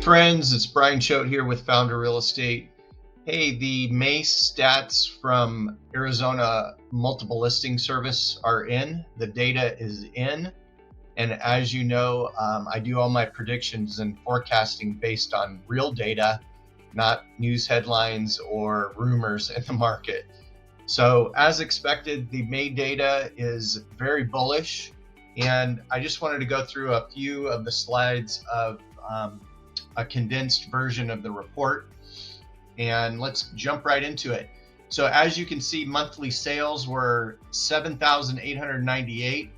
friends, it's Brian Choate here with Founder Real Estate. Hey, the May stats from Arizona Multiple Listing Service are in. The data is in. And as you know, I do all my predictions and forecasting based on real data, not news headlines or rumors in the market. So as expected, the May data is very bullish. And I just wanted to go through a few of the slides of a condensed version of the report, and let's jump right into it. So as you can see, monthly sales were 7,898,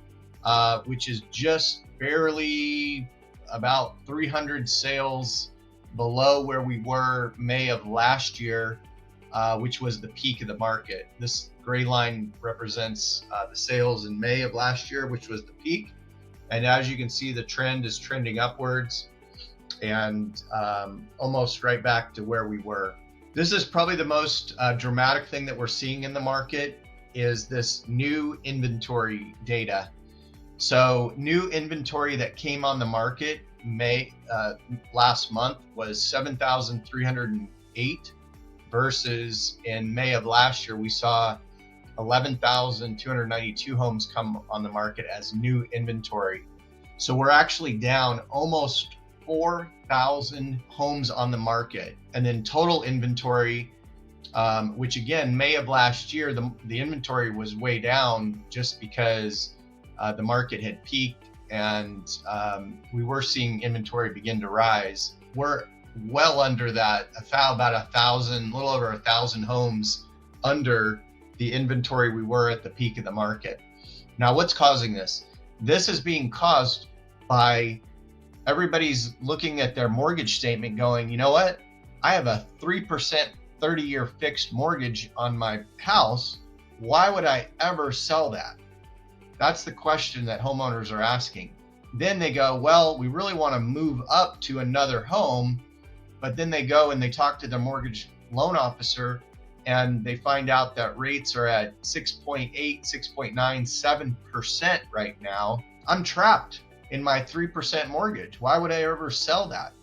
which is just barely about 300 sales below where we were May of last year, which was the peak of the market. This gray line represents the sales in May of last year, which was the peak. And as you can see, the trend is trending upwards and almost right back to where we were. This is probably the most dramatic thing that we're seeing in the market is this new inventory data. So new inventory that came on the market May last month was 7,308 versus in May of last year we saw 11,292 homes come on the market as new inventory. So we're actually down almost 4,000 homes on the market. And then total inventory, which again, May of last year, the inventory was way down just because the market had peaked and we were seeing inventory begin to rise. We're well under that, about 1,000, a little over 1,000 homes under the inventory we were at the peak of the market. Now, what's causing this? This is being caused by everybody's looking at their mortgage statement going, you know what? I have a 3% 30-year fixed mortgage on my house. Why would I ever sell that? That's the question that homeowners are asking. Then they go, well, we really want to move up to another home. But then they go and they talk to their mortgage loan officer and they find out that rates are at 6.8, 6.9, 7% right now. I'm trapped in my 3% mortgage. Why would I ever sell that?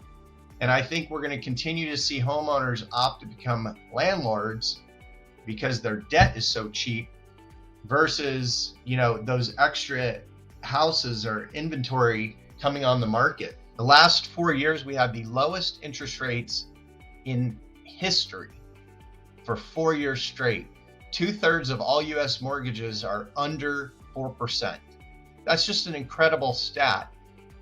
And I think we're going to continue to see homeowners opt to become landlords because their debt is so cheap versus, those extra houses or inventory coming on the market. The last 4 years, we have the lowest interest rates in history for 4 years straight. 2/3 of all US mortgages are under 4%. That's just an incredible stat.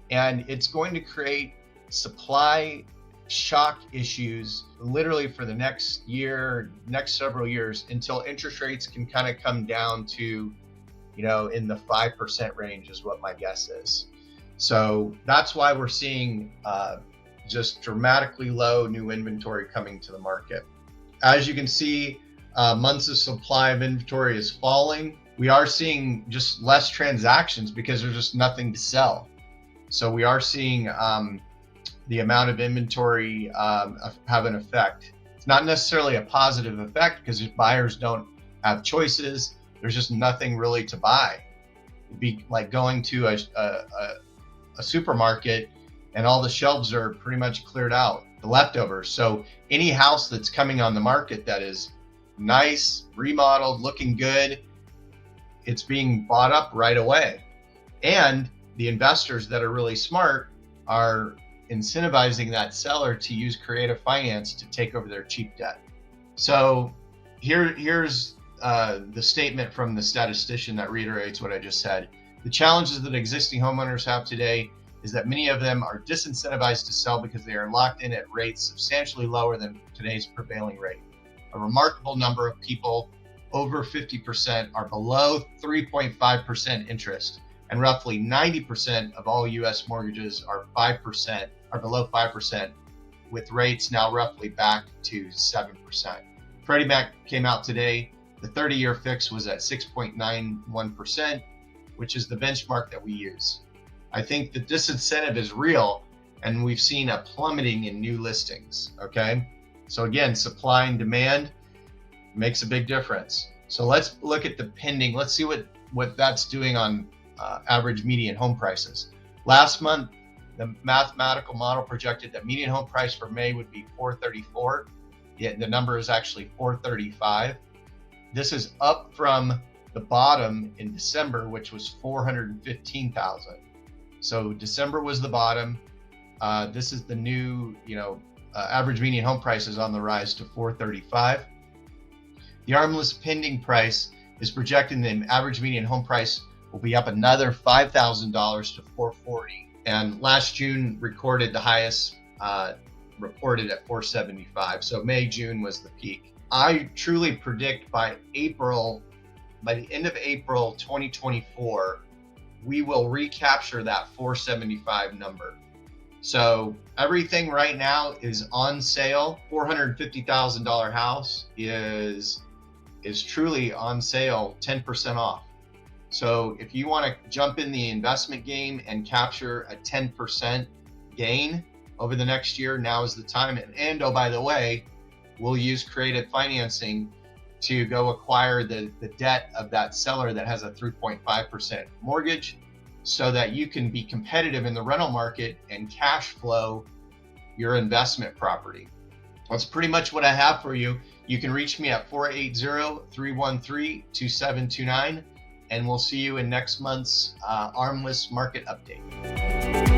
And it's going to create supply shock issues literally for the next year, next several years until interest rates can kind of come down to, in the 5% range is what my guess is. So that's why we're seeing just dramatically low new inventory coming to the market. As you can see, months of supply of inventory is falling. We are seeing just less transactions because there's just nothing to sell. So we are seeing the amount of inventory have an effect. It's not necessarily a positive effect because if buyers don't have choices, there's just nothing really to buy. It'd be like going to a supermarket and all the shelves are pretty much cleared out, the leftovers. So any house that's coming on the market that is nice, remodeled, looking good, it's being bought up right away. And the investors that are really smart are incentivizing that seller to use creative finance to take over their cheap debt. So here's the statement from the statistician that reiterates what I just said. The challenges that existing homeowners have today is that many of them are disincentivized to sell because they are locked in at rates substantially lower than today's prevailing rate. A remarkable number of people, over 50%, are below 3.5% interest, and roughly 90% of all U.S. mortgages are below 5%, with rates now roughly back to 7%. Freddie Mac came out today. The 30-year fix was at 6.91%, which is the benchmark that we use. I think the disincentive is real, and we've seen a plummeting in new listings, okay? So again, supply and demand makes a big difference. So let's look at the pending. Let's see what that's doing on average median home prices. Last month, The mathematical model projected that median home price for May would be 434. Yet the number is actually 435. This is up from the bottom in December, which was 415,000. So December was the bottom. This is the new, average median home price is on the rise to 435. The ARMLS pending price is projecting the average median home price will be up another $5,000 to 440. And last June recorded the highest reported at 475. So May, June was the peak. I truly predict by the end of April 2024, we will recapture that 475 number. So everything right now is on sale. $450,000 house is truly on sale, 10% off. So if you want to jump in the investment game and capture a 10% gain over the next year, now is the time. And oh, by the way, we'll use creative financing to go acquire the debt of that seller that has a 3.5% mortgage, so that you can be competitive in the rental market and cash flow your investment property. That's pretty much what I have for you. You can reach me at 480-313-2729, and we'll see you in next month's ARMLS market update.